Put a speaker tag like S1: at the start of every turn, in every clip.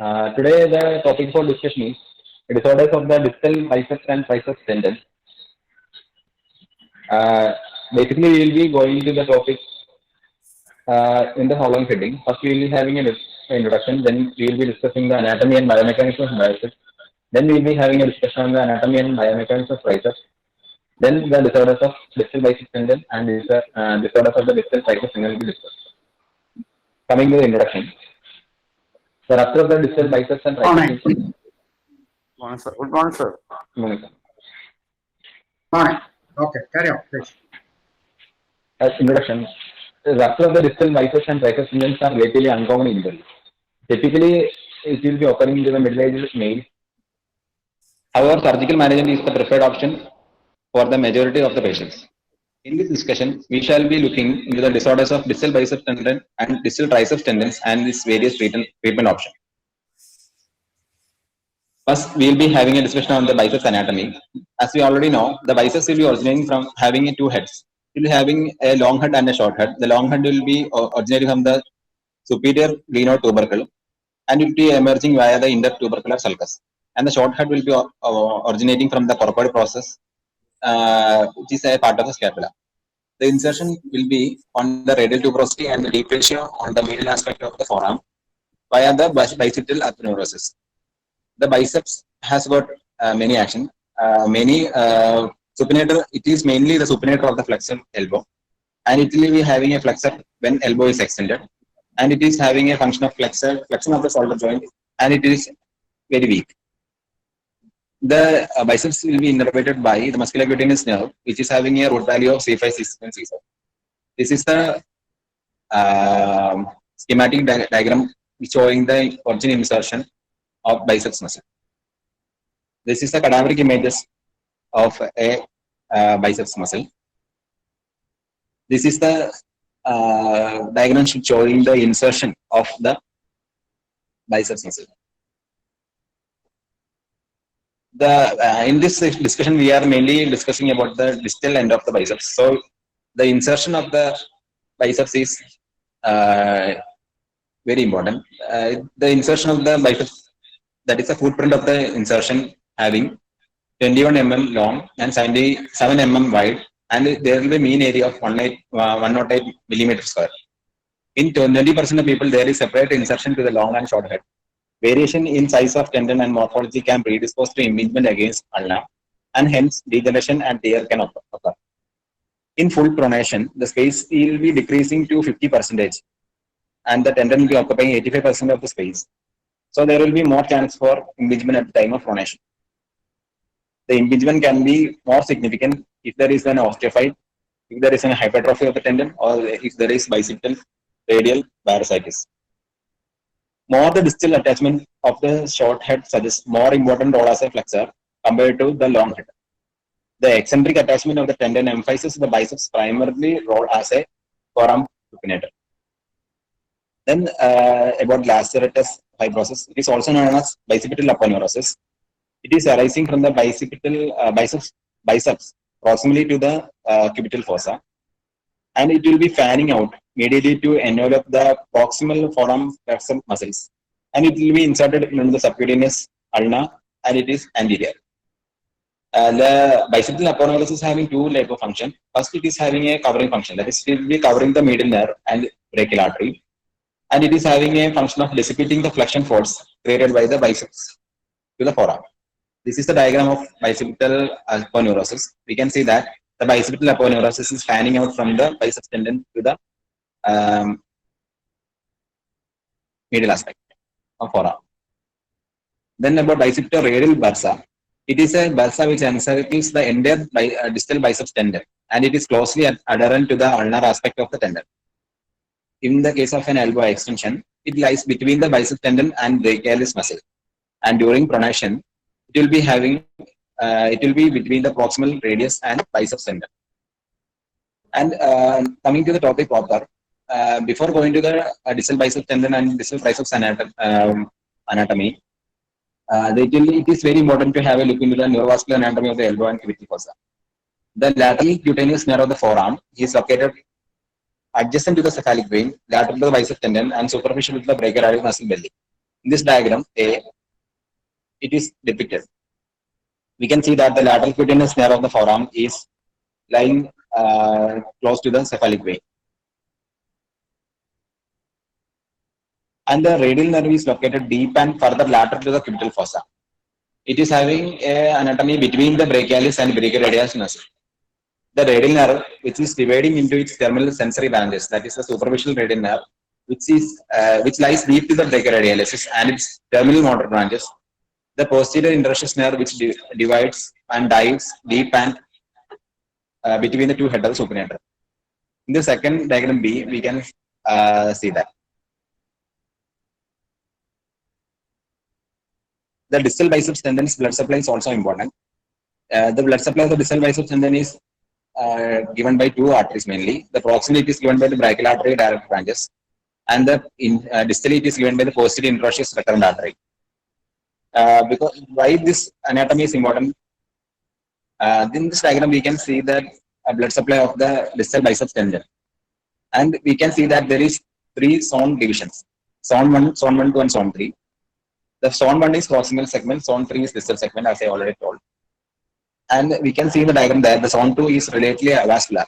S1: Today the topic for discussion is disorders of the distal biceps and triceps tendon. Uh, Basically, we will be going to the topic in the following heading. First, we will be having an introduction. Then we will be discussing the anatomy and biomechanics of biceps. Then we will be having a discussion on the anatomy and biomechanics of triceps. Then the disorders of distal biceps tendon and disorders of the distal triceps tendon will be discussed. Coming to the introduction. The rupture of the distal biceps and
S2: Morning.
S1: triceps is
S2: Morning, sir. Good morning, sir.
S3: Morning. Okay, carry on, please.
S1: As introduction, the rupture of the distal biceps and triceps tendons are relatively uncommon injuries. Typically, it will be occurring in the middle-aged male. However, surgical management is the preferred option for the majority of the patients. In this discussion, we shall be looking into the disorders of distal biceps tendon and distal triceps tendons and its various treatment options. First, we will be having a discussion on the biceps anatomy. As we already know, the biceps will be originating from having two heads. It will be having a long head and a short head. The long head will be originating from the superior glenoid tubercle and it will be emerging via the intertubercular sulcus. And the short head will be originating from the corpoid process, which is a part of the scapula. The insertion will be on the radial tuberosity and the deep fascia on the middle aspect of the forearm via the bicipital aponeurosis. The biceps has got many action. Supinator, it is mainly the supinator of the flexor elbow, and it will be having a flexor when elbow is extended, and it is having a function of flexion of the shoulder joint, and it is very weak. The biceps will be innervated by the musculocutaneous nerve, which is having a root value of C5, C6, and C7. This is the schematic diagram showing the origin insertion of biceps muscle. This is the cadaveric images of a biceps muscle. This is the diagram showing the insertion of the biceps muscle. In this discussion, we are mainly discussing about the distal end of the biceps. So, the insertion of the biceps is very important. The insertion of the biceps, that is a footprint of the insertion having 21 mm long and 77 mm wide, and there will be mean area of 108 millimeter square. In 20% of people, there is separate insertion to the long and short head. Variation in size of tendon and morphology can predispose to impingement against ulna, and hence degeneration and tear can occur. In full pronation, the space will be decreasing to 50%, and the tendon will be occupying 85% of the space. So there will be more chance for impingement at the time of pronation. The impingement can be more significant if there is an osteophyte, if there is an hypertrophy of the tendon, or if there is bicipital radial varositis. More the distal attachment of the short head suggests more important role as a flexor compared to the long head. The eccentric attachment of the tendon emphasizes the biceps primarily role as a forearm supinator. Then about laceratous fibrosis, it is also known as bicipital aponeurosis. It is arising from the biceps proximally to the cubital fossa, and it will be fanning out medially to envelop the proximal forearm flexor muscles, and it will be inserted into the subcutaneous ulna, and it is anterior. The bicipital aponeurosis is having two layers of function. First, it is having a covering function, that is, it will be covering the medial nerve and brachial artery, and it is having a function of dissipating the flexion force created by the biceps to the forearm. This is the diagram of bicipital aponeurosis. We can see that the bicipital aponeurosis is fanning out from the biceps tendon to the medial aspect of forearm. Then about bicipital radial bursa, it is a bursa which encircles the entire distal biceps tendon, and it is closely adherent to the ulnar aspect of the tendon. In the case of an elbow extension, it lies between the biceps tendon and brachialis muscle, and during pronation, it will be between the proximal radius and biceps tendon. And coming to the topic proper, before going to the distal biceps tendon and distal triceps anatomy, it is very important to have a look into the neurovascular anatomy of the elbow and cubital fossa. The lateral cutaneous nerve of the forearm is located adjacent to the cephalic vein, lateral to the bicep tendon, and superficial to the brachioradial muscle belly. In this diagram, A, it is depicted. We can see that the lateral cutaneous nerve of the forearm is lying close to the cephalic vein. And the radial nerve is located deep and further lateral to the cubital fossa. It is having an anatomy between the brachialis and brachioradius muscle. The radial nerve, which is dividing into its terminal sensory branches, that is the superficial radial nerve, which lies deep to the brachioradialis and its terminal motor branches. The posterior interosseous nerve, which divides and dives deep and between the two head of the supinator. In the second diagram B, we can see that. The distal biceps tendon's blood supply is also important. The blood supply of the distal biceps tendon is given by two arteries mainly. The proximal is given by the brachial artery direct branches, and the distal is given by the posterior interosseous recurrent artery. Because why this anatomy is important? In this diagram, we can see that a blood supply of the distal biceps tendon, and we can see that there is three zone divisions: zone 1, zone 1, 2, and zone 3. The zone 1 is proximal segment, zone 3 is distal segment, as I already told. And we can see in the diagram that the zone 2 is relatively avascular.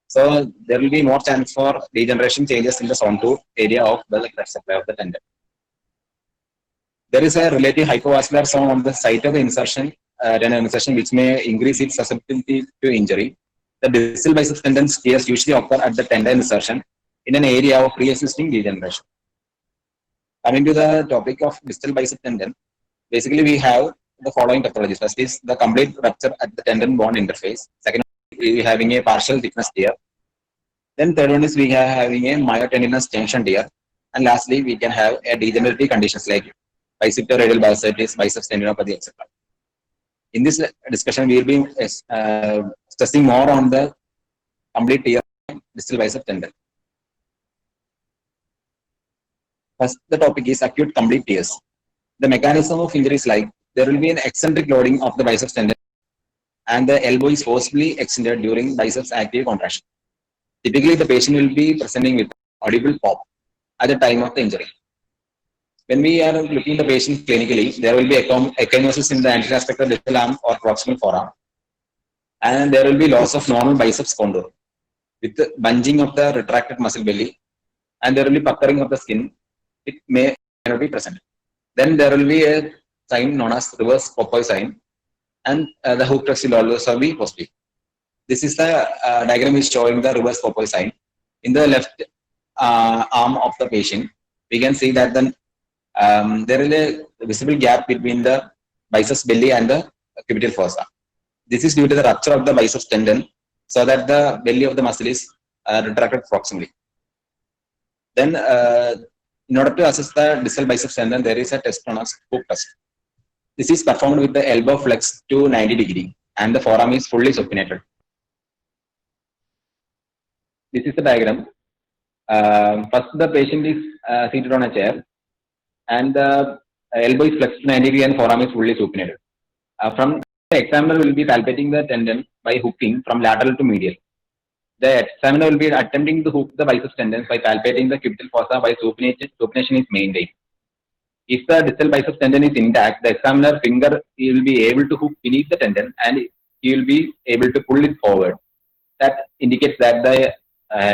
S1: So there will be more chance for degeneration changes in the zone 2 area of the blood supply of the tendon. There is a relative hypovascular zone on the site of the insertion, tendon insertion, which may increase its susceptibility to injury. The distal biceps tendon tears usually occur at the tendon insertion in an area of pre-existing degeneration. Coming to the topic of distal bicep tendon, basically we have the following pathologies. First is the complete rupture at the tendon bone interface. Second, we are having a partial thickness tear. Then third one is we are having a myotendinous junction tear. And lastly, we can have a degenerative conditions like bicipitoradial bursitis, biceps tendinopathy, etc. In this discussion, we will be stressing more on the complete tear distal bicep tendon. First, the topic is acute complete tears. The mechanism of injury is like there will be an eccentric loading of the biceps tendon and the elbow is forcibly extended during biceps active contraction. Typically, the patient will be presenting with audible pop at the time of the injury. When we are looking at the patient clinically, there will be echinosis in the anterior aspect of the distal arm or proximal forearm, and there will be loss of normal biceps contour with the bunging of the retracted muscle belly, and there will be puckering of the skin. It may not be present. Then there will be a sign known as reverse Popeye sign, and the hook thrust will also be positive. This is the diagram is showing the reverse Popeye sign. In the left arm of the patient, we can see that then there is a visible gap between the biceps belly and the cubital fossa. This is due to the rupture of the biceps tendon, so that the belly of the muscle is retracted proximally. Then, in order to assess the distal biceps tendon, there is a test known as hook test. This is performed with the elbow flexed to 90 degree and the forearm is fully supinated. This is the diagram. First, the patient is seated on a chair and the elbow is flexed to 90 degree and forearm is fully supinated. From the examiner will be palpating the tendon by hooking from lateral to medial. The examiner will be attempting to hook the biceps tendons by palpating the cubital fossa by supination is maintained. If the distal biceps tendon is intact, the examiner finger will be able to hook beneath the tendon and he will be able to pull it forward. That indicates that the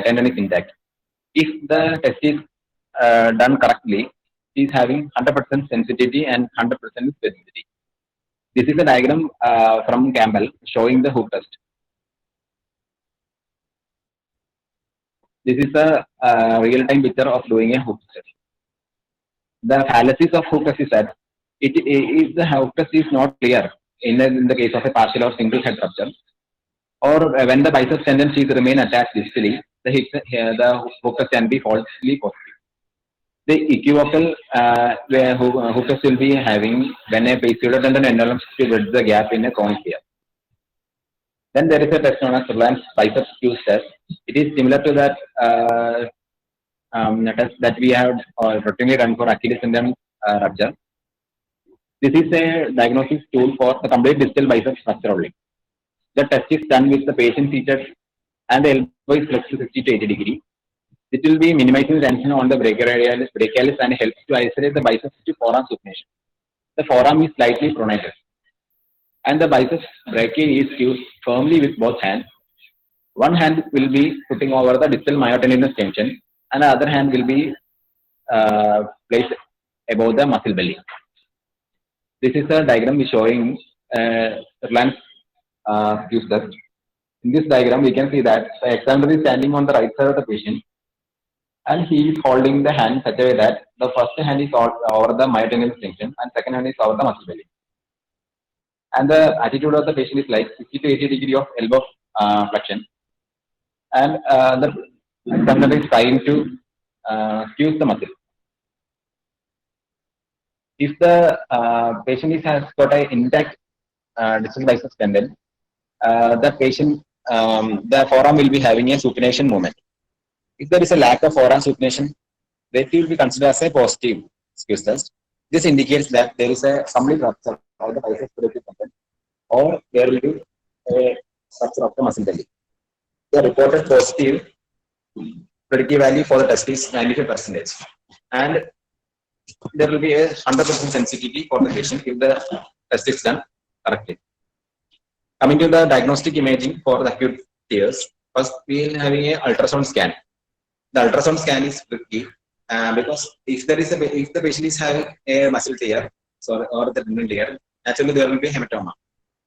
S1: tendon is intact. If the test is done correctly, he is having 100% sensitivity and 100% specificity. This is a diagram from Campbell showing the hook test. This is a real-time picture of doing a hook test. The fallacies of hook test is that if the hook test is not clear in the case of a partial or single head rupture, or when the biceps tendon is remain attached distally, the hook test can be falsely positive. The equivocal hook test will be having when a pseudo-tendon envelops to bridge the gap in a conic tear. Then there is a test known as Reliance biceps fuse test. It is similar to that test that we have routinely run for Achilles tendon rupture. This is a diagnosis tool for the complete distal biceps rupture only. The test is done with the patient seated and the elbow is flexed to 60 to 80 degree. It will be minimizing tension on the brachialis and helps to isolate the biceps to forearm supination. The forearm is slightly pronated, and the biceps brachii is fused firmly with both hands. One hand will be putting over the distal myotendinous tension, and the other hand will be placed above the muscle belly. This is a diagram showing Erlang's fused thrust. In this diagram, we can see that the examiner is standing on the right side of the patient, and he is holding the hand such a way that the first hand is over the myotendinous tension, and second hand is over the muscle belly. And the attitude of the patient is like 60 to 80 degree of elbow flexion, and the examiner is trying to squeeze the muscle. If the patient has got an intact distal biceps tendon, the patient, the forearm will be having a supination movement. If there is a lack of forearm supination, that will be considered as a positive squeeze thrust. This indicates that there is a complete rupture of the biceps brachii tendon, or there will be a rupture of the muscle belly. The reported positive predictive value for the test is 95%, and there will be a 100% sensitivity for the patient if the test is done correctly. Coming to the diagnostic imaging for the acute tears, first we are having a ultrasound scan. The ultrasound scan is tricky because if the patient is having a muscle tear, or the tendon tear, naturally there will be hematoma.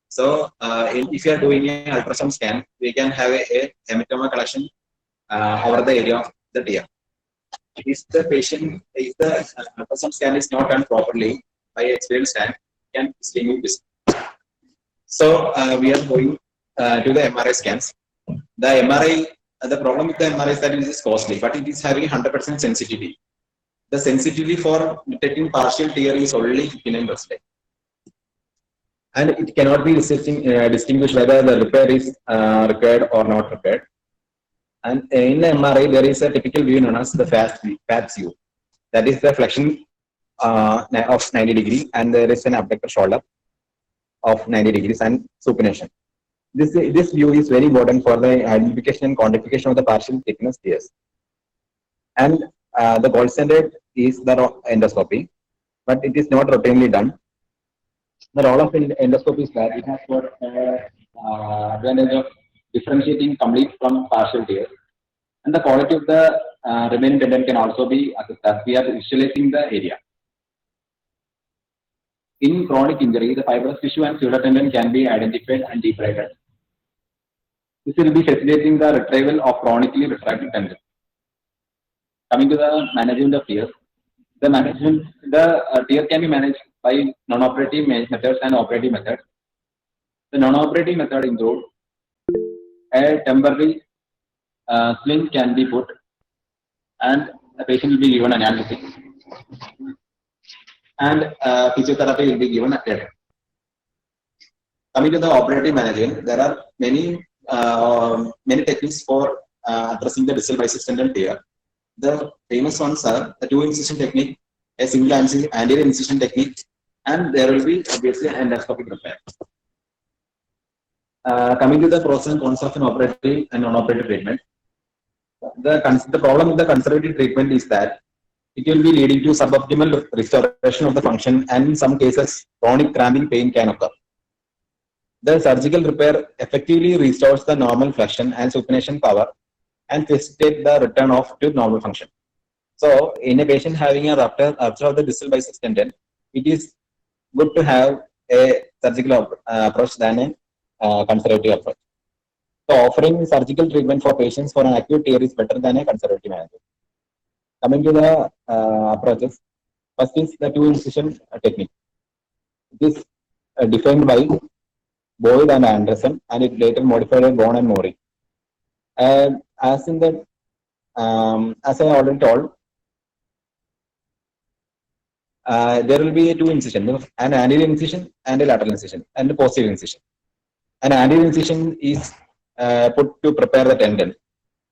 S1: So if you are doing an ultrasound scan, we can have a hematoma collection over the area of the tear. If the ultrasound scan is not done properly by experienced hand, can distinguish this. So we are going to the MRI scans. The MRI, the problem with the MRI is that it is costly, but it is having 100% sensitivity. The sensitivity for detecting partial tear is only 59%. And it cannot be distinguished whether the repair is required or not required. And in the MRI, there is a typical view known as the FATS view. That is the flexion of 90 degrees, and there is an abductor shoulder of 90 degrees and supination. This view is very important for the identification and quantification of the partial thickness tears. And the gold standard is the endoscopy, but it is not routinely done. The role of endoscopy is that it has got advantage of differentiating complete from partial tears, and the quality of the remaining tendon can also be assessed as we are visualizing the area. In chronic injury, the fibrous tissue and pseudotendon can be identified and debrided. This will be facilitating the retrieval of chronically retracted tendons. Coming to the management of tears, the tear can be managed by non-operative methods and operative methods. The non-operative method includes a temporary sling can be put, and the patient will be given analgesic, and physiotherapy will be given at that. Coming to the operative management, there are many techniques for addressing the distal biceps tendon tear. The famous ones are the 2-incision technique, a single anterior incision technique, and there will be obviously an endoscopic repair. Coming to the pros and cons of an operative and non-operative treatment, the problem with the conservative treatment is that it will be leading to suboptimal restoration of the function, and in some cases, chronic cramping pain can occur. The surgical repair effectively restores the normal flexion and supination power and facilitate the return to normal function. So, in a patient having a rupture of the distal biceps tendon, it is good to have a surgical approach than a conservative approach. So, offering surgical treatment for patients for an acute tear is better than a conservative management. Coming to the approaches, first is the 2-incision technique. It is defined by Boyd and Anderson, and it later modified by Bone and Mori. As I already told, there will be a 2 incision, an anterior incision and a lateral incision, and a posterior incision. An anterior incision is put to prepare the tendon,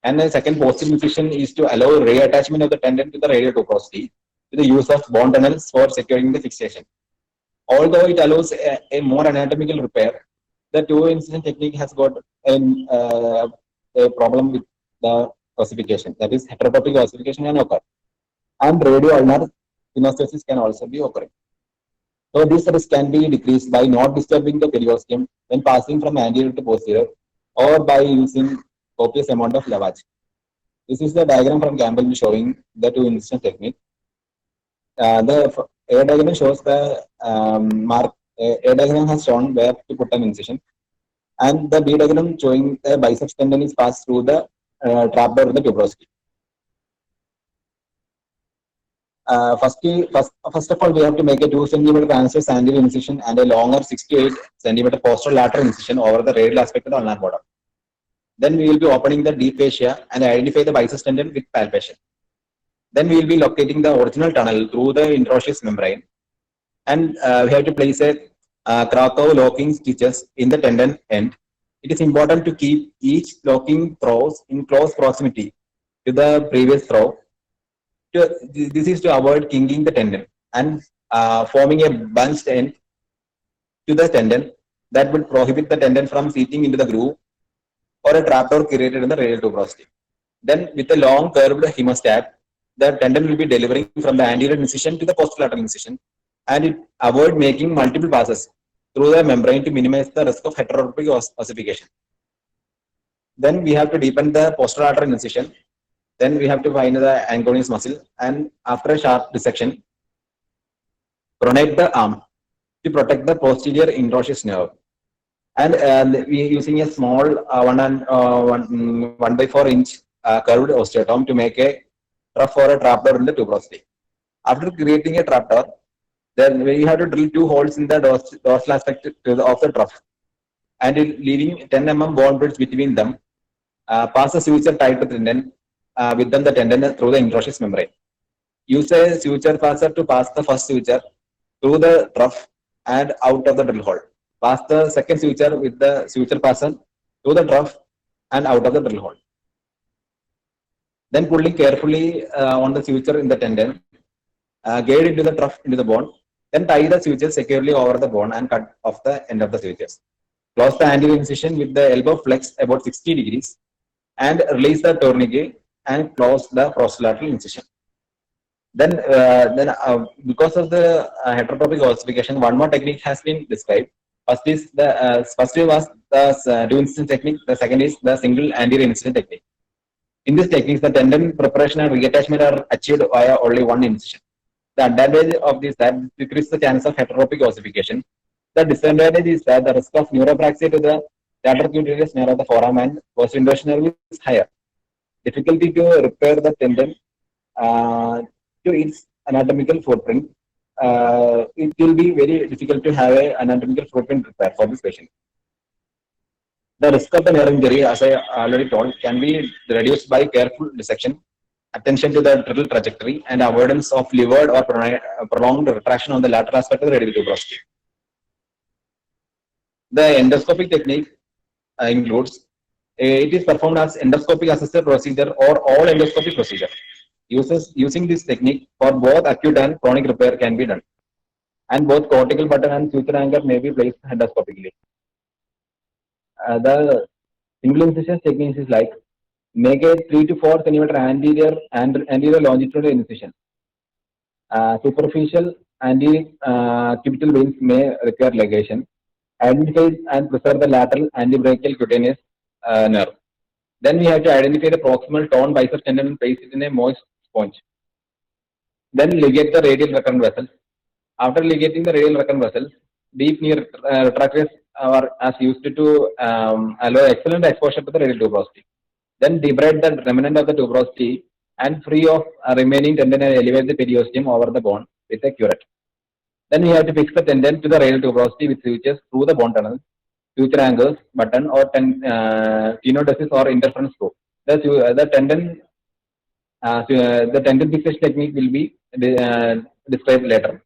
S1: and the second posterior incision is to allow reattachment of the tendon to the radial tuberosity with the use of bone tunnels for securing the fixation. Although it allows a more anatomical repair, the 2-incision technique has got a problem with the ossification, that is heterotropic ossification can occur. And radio-ulnar synostosis can also be occurring. So this risk can be decreased by not disturbing the periosteum when passing from anterior to posterior or by using copious amount of lavage. This is the diagram from Campbell showing the two incision technique. The A diagram shows the mark. A diagram has shown where to put an incision, and the B diagram showing the biceps tendon is passed through the trapdoor of the tuberosity. First of all, we have to make a 2 cm transverse anterior incision and a longer 6 to 8 cm posterolateral incision over the radial aspect of the ulnar bottom. Then we will be opening the deep fascia and identify the biceps tendon with palpation. Then we will be locating the original tunnel through the interosseous membrane, and we have to place a Krakow locking stitches in the tendon end. It is important to keep each locking throws in close proximity to the previous throw. This is to avoid kinking the tendon and forming a bunched end to the tendon that would prohibit the tendon from seating into the groove or a trapdoor created in the radial tuberosity. Then with a long curved hemostat, the tendon will be delivering from the anterior incision to the posterolateral incision, and it avoid making multiple passes through the membrane to minimize the risk of heterotropic ossification. Then we have to deepen the posterolateral incision. Then we have to find the anconeus muscle, and after a sharp dissection, pronate the arm to protect the posterior interosseous nerve. And we are using a small 1 by 4 inch curved osteotome to make a trough or a trapdoor in the tuberosity. After creating a trapdoor, then we have to drill 2 holes in the dorsal aspect of the trough, and leaving 10 mm bone bridge between them. Pass a suture tied to the tendon within the tendon through the interosseous membrane. Use a suture passer to pass the first suture through the trough and out of the drill hole. Pass the second suture with the suture passer through the trough and out of the drill hole. Then pulling carefully on the suture in the tendon, guide into the trough into the bone. Then tie the sutures securely over the bone and cut off the end of the sutures. Close the anterior incision with the elbow flexed about 60 degrees and release the tourniquet and close the posterolateral incision. Then because of the heterotropic ossification, one more technique has been described. First was the 2 incision technique. The second is the single anterior incision technique. In this technique, the tendon preparation and reattachment are achieved via only 1 incision. The advantage of this is that decreases the chance of heterotropic ossification. The disadvantage is that the risk of neuropraxia to the lateral cutaneous nerve of the forearm and posterior nerve is higher. Difficulty to repair the tendon to its anatomical footprint. It will be very difficult to have an anatomical footprint repair for this patient. The risk of the nerve injury, as I already told, can be reduced by careful dissection, attention to the drill trajectory, and avoidance of levered or prolonged retraction on the lateral aspect of the radial tuberosity. The endoscopic technique includes, it is performed as endoscopic assisted procedure or all endoscopic procedure. Using this technique for both acute and chronic repair can be done, and both cortical button and suture anchor may be placed endoscopically. The single incision technique is like make a 3 to 4 cm anterior longitudinal incision. Superficial anterior cubital veins may require ligation. Identify and preserve the lateral antebrachial cutaneous nerve. Then we have to identify the proximal torn biceps tendon and place it in a moist sponge. Then ligate the radial recurrent vessels. After ligating the radial recurrent vessels, deep knee retractors are as used to allow excellent exposure to the radial tuberosity. Then debride the remnant of the tuberosity and free of remaining tendon and elevate the periosteum over the bone with a curette. Then we have to fix the tendon to the radial tuberosity with sutures through the bone tunnel, suture anchors, button, or tenodesis or interference screw. The tendon fixation technique will be described later.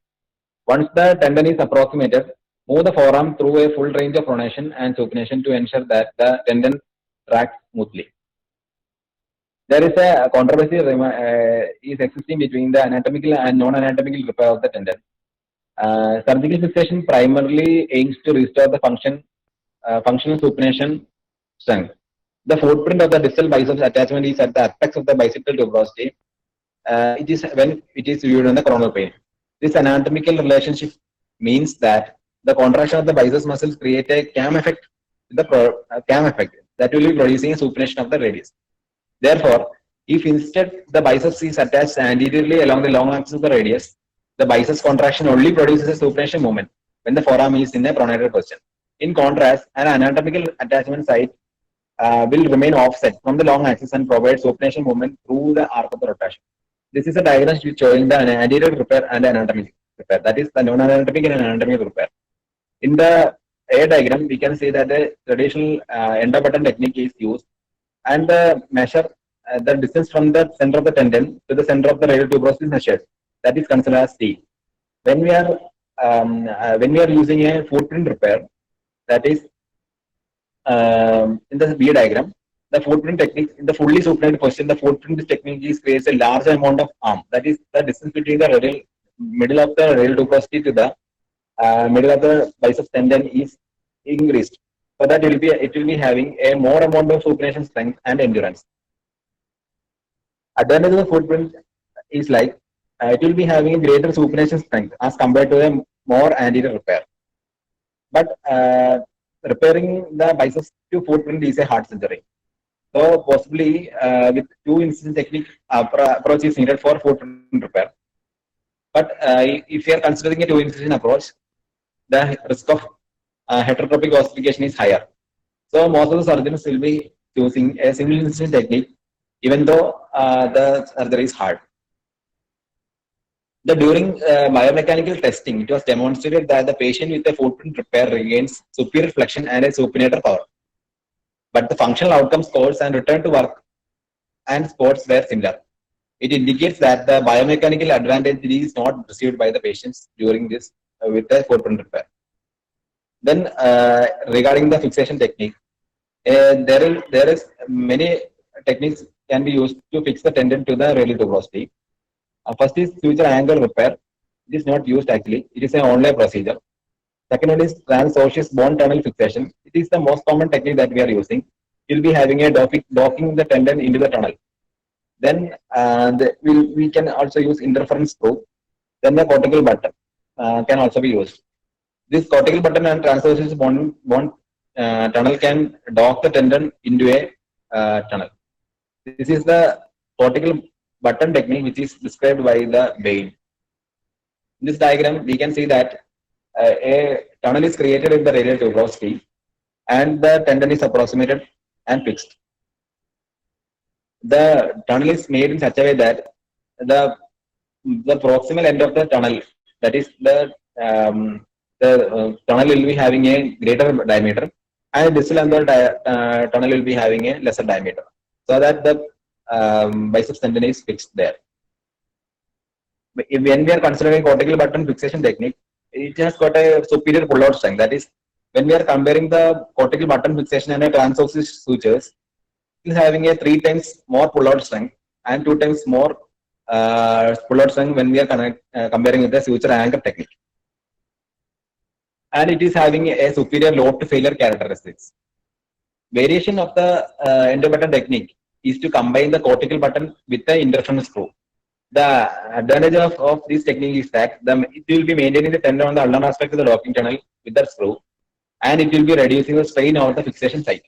S1: Once the tendon is approximated, move the forearm through a full range of pronation and supination to ensure that the tendon tracks smoothly. There is a controversy is existing between the anatomical and non-anatomical repair of the tendon. Surgical fixation primarily aims to restore the functional supination strength. The footprint of the distal biceps attachment is at the apex of the bicipital tuberosity. It is when it is viewed in the coronal plane. This anatomical relationship means that the contraction of the biceps muscles create a cam effect, cam effect that will be producing a supination of the radius. Therefore, if instead the biceps is attached anteriorly along the long axis of the radius, the biceps contraction only produces a supination movement when the forearm is in a pronated position. In contrast, an anatomical attachment site will remain offset from the long axis and provide supination movement through the arc of the rotation. This is a diagram showing the anterior repair and anatomic repair. That is the non-anatomic and anatomic repair. In the A diagram, we can see that the traditional endo button technique is used, and the measure the distance from the center of the tendon to the center of the radial tuberosity is measured. That is considered as T. When we are using a footprint repair, that is in the B diagram, the footprint technique in the fully supinated position, the footprint technique is creates a large amount of arm. That is the distance between the radial middle of the radial tuberosity to the middle of the biceps tendon is increased. So that it will be having a more amount of supination strength and endurance. Advantage of the footprint is like it will be having a greater supination strength as compared to a more anterior repair. But repairing the biceps to footprint is a hard surgery. So possibly with two incision technique approach is needed for footprint repair. But if you are considering a two incision approach, the risk of heterotropic ossification is higher. So most of the surgeons will be choosing a single incision technique, even though the surgery is hard. During biomechanical testing, it was demonstrated that the patient with a footprint repair regains superior flexion and a supinator power. But the functional outcome scores and return to work and sports were similar. It indicates that the biomechanical advantage is not received by the patients during this with the footprint repair. Then regarding the fixation technique, there is many techniques can be used to fix the tendon to the radial tuberosity. First is suture angle repair. It is not used actually. It is an online procedure. Second one is transosseous bone tunnel fixation. It is the most common technique that we are using. We will be having a docking the tendon into the tunnel. Then we can also use interference screw. Then the cortical button can also be used. This cortical button and transosseous bone tunnel can dock the tendon into a tunnel. This is the cortical button technique which is described by the Bain. In this diagram, we can see that a tunnel is created in the radial tuberosity and the tendon is approximated and fixed. The tunnel is made in such a way that the proximal end of the tunnel, that is the tunnel will be having a greater diameter, and distal end of the tunnel will be having a lesser diameter, so that the biceps tendon is fixed there. When we are considering cortical button fixation technique, it has got a superior pull-out strength. That is, when we are comparing the cortical button fixation and a transosseous sutures, it is having a 3 times more pull-out strength and 2 times more pull-out strength when we are comparing with the suture anchor technique. And it is having a superior load to failure characteristics. Variation of the endo button technique is to combine the cortical button with the interference screw. The advantage of this technique is that it will be maintaining the tendon on the ulnar aspect of the docking tunnel with the screw, and it will be reducing the strain over the fixation site.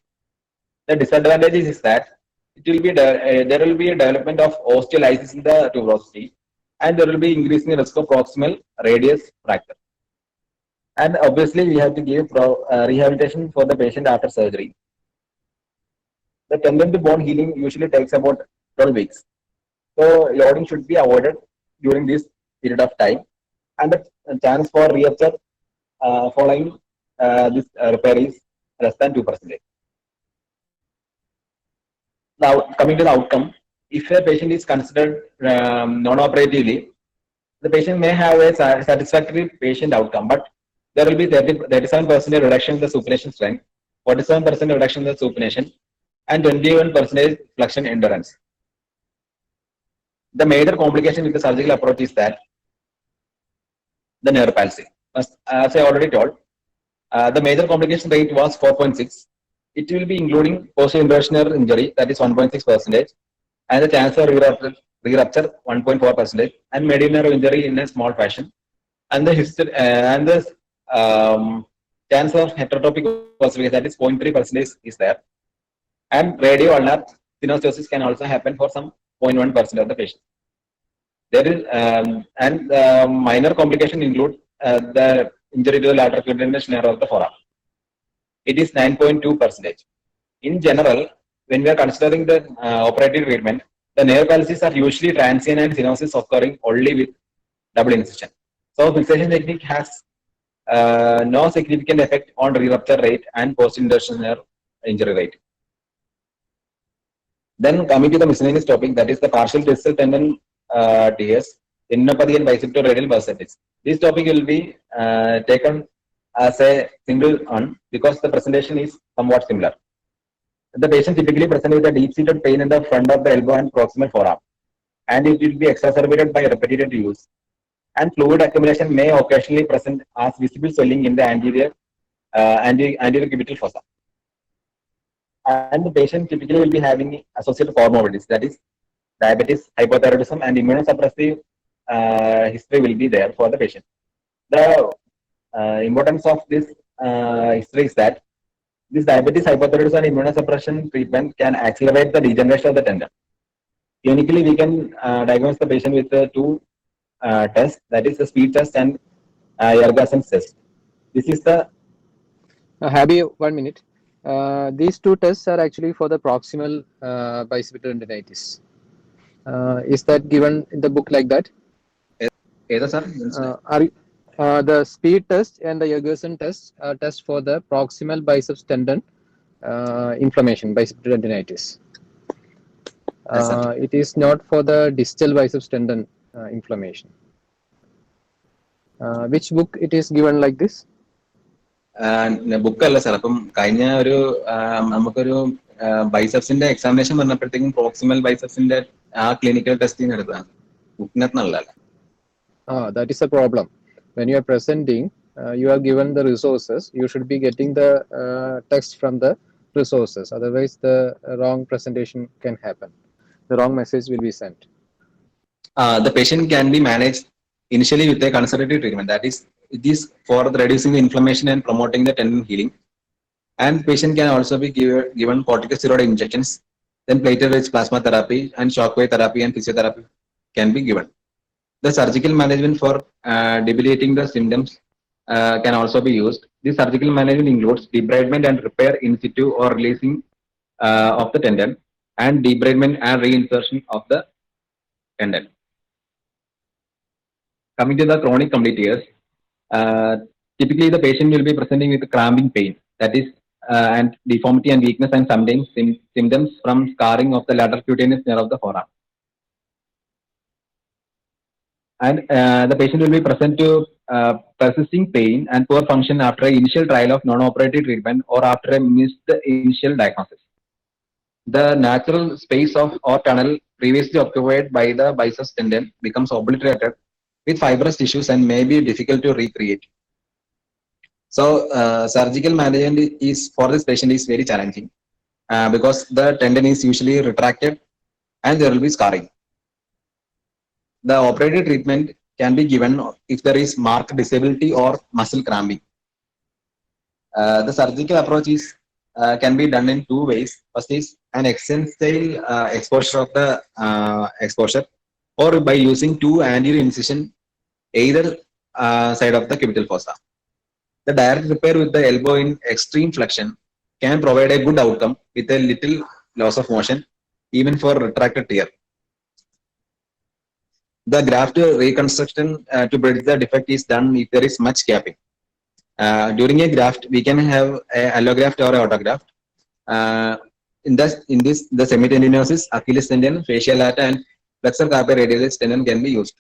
S1: The disadvantage is that it will be there will be a development of osteolysis in the tuberosity, and there will be increasing the risk of proximal radius fracture. And obviously, we have to give rehabilitation for the patient after surgery. The tendon to bone healing usually takes about 12 weeks. So loading should be avoided during this period of time, and the chance for rupture following this repair is less than 2%. Now, coming to the outcome, if a patient is considered non-operatively, the patient may have a satisfactory patient outcome, but there will be 37% reduction in the supination strength, 47% reduction in the supination, and 21% flexion endurance. The major complication with the surgical approach is that the nerve palsy. As I already told, the major complication rate was 4.6, it will be including post-inversional injury, that is 1.6%, and the chance of re-rupture 1.4%, and medial injury in a small fashion, and the history and the um, chance of heterotopic possibility, that is 0.3% is there, and radio ulnar stenosis can also happen for some 0.1% of the patients. There is and minor complication include the injury to the lateral cutaneous nerve of the forearm. It is 9.2%. In general, when we are considering the operative treatment, the nerve palsies are usually transient and stenosis occurring only with double incision. So fixation technique has no significant effect on re-rupture rate and post-inversional injury rate. Then coming to the miscellaneous topic, that is the partial distal tendon TS, tendinopathy and bicipitoradial bursitis. This topic will be taken as a single one because the presentation is somewhat similar. The patient typically presents with a deep-seated pain in the front of the elbow and proximal forearm, and it will be exacerbated by repetitive use. And fluid accumulation may occasionally present as visible swelling in the anterior cubital fossa. And the patient typically will be having associated comorbidities, that is diabetes, hypothyroidism, and immunosuppressive history will be there for the patient. The importance of this history is that this diabetes, hypothyroidism, and immunosuppression treatment can accelerate the degeneration of the tendon. Clinically, we can diagnose the patient with two tests, that is the speed test and Yergason's test. This is the
S4: Happy 1 minute. These two tests are actually for the proximal bicipital tendinitis. Is that given in the book like that? The speed test and the Yergason test are tests for the proximal biceps tendon inflammation, bicipital tendinitis. It is not for the distal biceps tendon inflammation. Which book it is given like this?
S1: ബുക്കല്ല sir. അപ്പം കഴിഞ്ഞ ഒരു നമുക്കൊരു ബൈസെപ്സിന്റെ examination വന്നപ്പോഴത്തേക്കും proximal ബൈസെപ്സിന്റെ ആ clinical testing എടുത്തതാണ്, ബുക്കിനകത്തുനല്ല.
S4: That is a problem. When you are presenting, you are given the resources. You should be getting the text from the resources. Otherwise, the wrong presentation can happen. The wrong message will be sent.
S1: The patient can be managed initially with a conservative treatment. That is, it is for reducing the inflammation and promoting the tendon healing. And patient can also be given corticosteroid injections, then platelet-rich plasma therapy and shockwave therapy and physiotherapy can be given. The surgical management for debilitating the symptoms can also be used. This surgical management includes debridement and repair in situ or releasing of the tendon, and debridement and reinsertion of the tendon. Coming to the chronic complete tears, typically the patient will be presenting with cramping pain, that is, and deformity and weakness, and sometimes symptoms from scarring of the lateral cutaneous nerve of the forearm. And the patient will be present to persisting pain and poor function after an initial trial of non-operative treatment or after a missed initial diagnosis. The natural space of or tunnel previously occupied by the biceps tendon becomes obliterated with fibrous tissues and may be difficult to recreate. So surgical management is for this patient is very challenging because the tendon is usually retracted and there will be scarring. The operative treatment can be given if there is marked disability or muscle cramping. The surgical approach is can be done in two ways. First is an extensile exposure of the exposure, or by using two anterior incision either side of the cubital fossa. The direct repair with the elbow in extreme flexion can provide a good outcome with a little loss of motion, even for retracted tear. The graft reconstruction to bridge the defect is done if there is much gapping. During a graft, we can have an allograft or an autograft. In this, the semitendinosus, Achilles tendon, fascial lata, and flexor carpi radialis tendon can be used.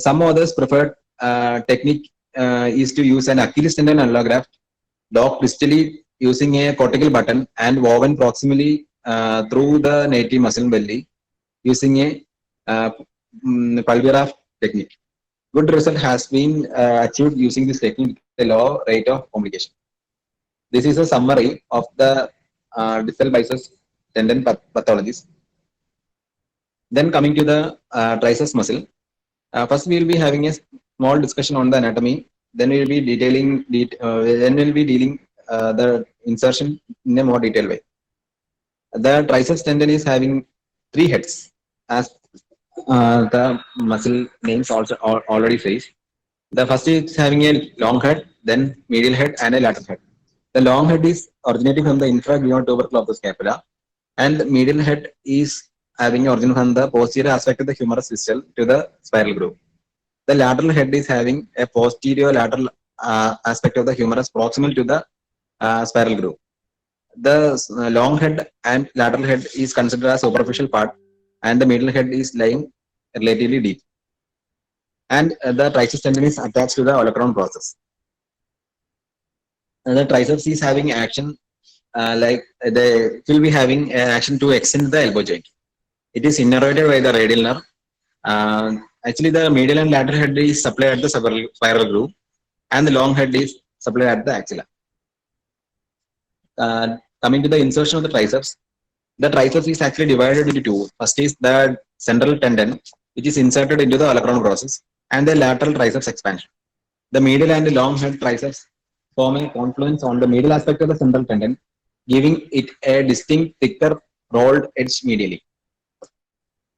S1: Some others preferred technique is to use an Achilles tendon allograft docked distally using a cortical button and woven proximally through the native muscle belly using a Pulveraft technique. Good result has been achieved using this technique with a low rate of complication. This is a summary of the distal biceps tendon pathologies. Then coming to the triceps muscle. First, we will be having a small discussion on the anatomy. Then we will be dealing the insertion in a more detailed way. The triceps tendon is having 3 heads, as the muscle names also already says. The first is having a long head, then medial head, and a lateral head. The long head is originating from the infraglial tubercle of the scapula, and the medial head is having origin from the posterior aspect of the humerus distal to the spiral groove. The lateral head is having a posterior lateral aspect of the humerus proximal to the spiral groove. The long head and lateral head is considered as superficial part, and the middle head is lying relatively deep. And the triceps tendon is attached to the olecranon process. And the triceps is having action it will be having action to extend the elbow joint. It is innervated by the radial nerve. Actually, the medial and lateral head is supplied at the spiral groove, and the long head is supplied at the axilla. Coming to the insertion of the triceps is actually divided into two. First is the central tendon, which is inserted into the olecranon process, and the lateral triceps expansion. The medial and the long head triceps form a confluence on the medial aspect of the central tendon, giving it a distinct, thicker, rolled edge medially.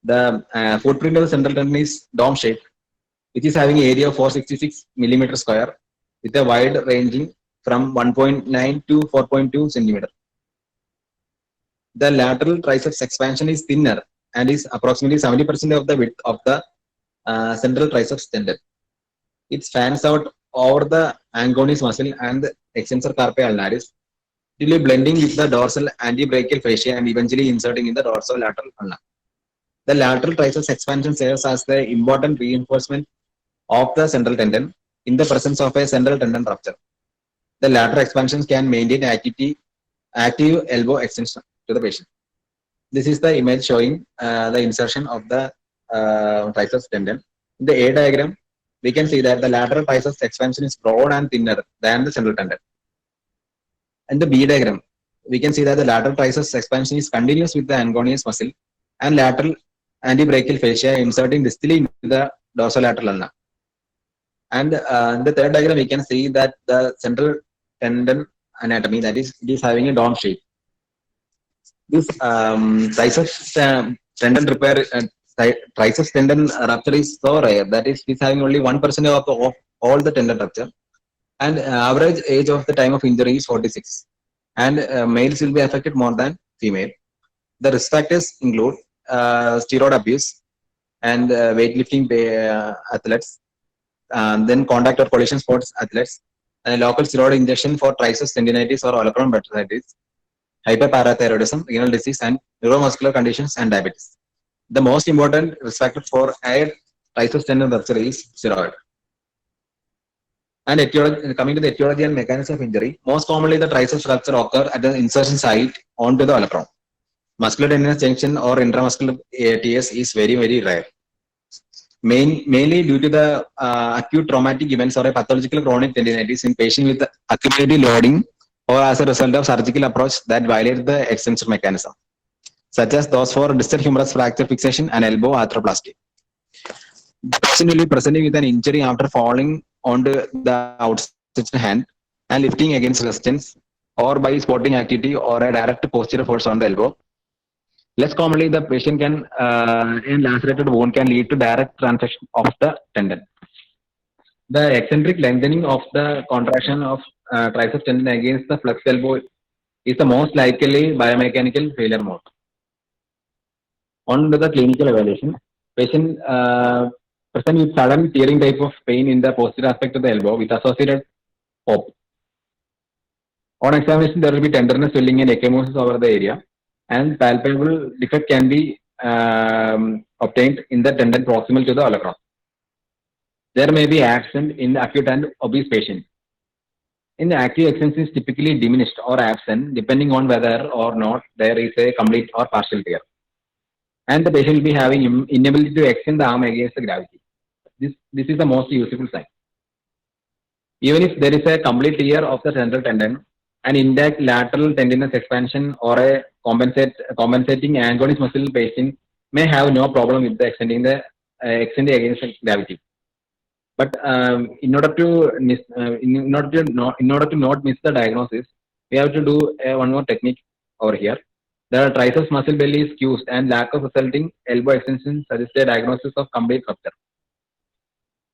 S1: The footprint of the central tendon is dome shaped, which is having an area of 466 millimeter square, with a wide ranging from 1.9 to 4.2 centimeter. The lateral triceps expansion is thinner and is approximately 70% of the width of the central triceps tendon. It fans out over the anconis muscle and the extensor carpi ulnaris, till blending with the dorsal antebrachial fascia and eventually inserting in the dorsolateral ulna. The lateral triceps expansion serves as the important reinforcement of the central tendon in the presence of a central tendon rupture. The lateral expansions can maintain active elbow extension to the patient. This is the image showing the insertion of the triceps tendon. In the A diagram, we can see that the lateral triceps expansion is broad and thinner than the central tendon. In the B diagram, we can see that the lateral triceps expansion is continuous with the anconis muscle and lateral antebrachial fascia inserting distally into the dorsolateral ulna. And in the third diagram, we can see that the central tendon anatomy, that is, it is having a dome shape. This triceps tendon repair, triceps tendon rupture is so rare that it is having only 1% of all the tendon rupture, and average age of the time of injury is 46, and males will be affected more than female. The risk factors include steroid abuse and weightlifting athletes, then contact or collision sports athletes, and local steroid injection for triceps tendinitis or olecranon bursitis, hyperparathyroidism, renal disease, and neuromuscular conditions and diabetes. The most important risk factor for a triceps tendon rupture is steroid. And coming to the etiology and mechanism of injury, most commonly the triceps rupture occur at the insertion site onto the olecranon. Muscular tendinous junction or intramuscular TS is very, very rare. Mainly due to the acute traumatic events or a pathological chronic tendinitis in patients with accumulative loading, or as a result of surgical approach that violate the extensor mechanism, such as those for distal humerus fracture fixation and elbow arthroplasty. The patient will be presenting with an injury after falling onto the outstretched hand and lifting against resistance, or by sporting activity or a direct posterior force on the elbow. Less commonly, the patient can in lacerated wound can lead to direct transection of the tendon. The eccentric lengthening of the contraction of triceps tendon against the flexed elbow is the most likely biomechanical failure mode. On to the clinical evaluation, patient present with sudden tearing type of pain in the posterior aspect of the elbow with associated pop. On examination, there will be tenderness, swelling, and ecchymosis over the area, and palpable defect can be obtained in the tendon proximal to the olecranon. There may be absent in the acute and obese patient. In the active extension is typically diminished or absent depending on whether or not there is a complete or partial tear. And the patient will be having inability to extend the arm against the gravity. This is the most useful sign. Even if there is a complete tear of the central tendon, an intact lateral tendinous expansion or a compensating agonis muscle patient may have no problem with the extending against gravity. But in order to in order to not miss the diagnosis, we have to do one more technique over here. The triceps muscle belly is fused and lack of resulting elbow extension suggests a diagnosis of complete rupture.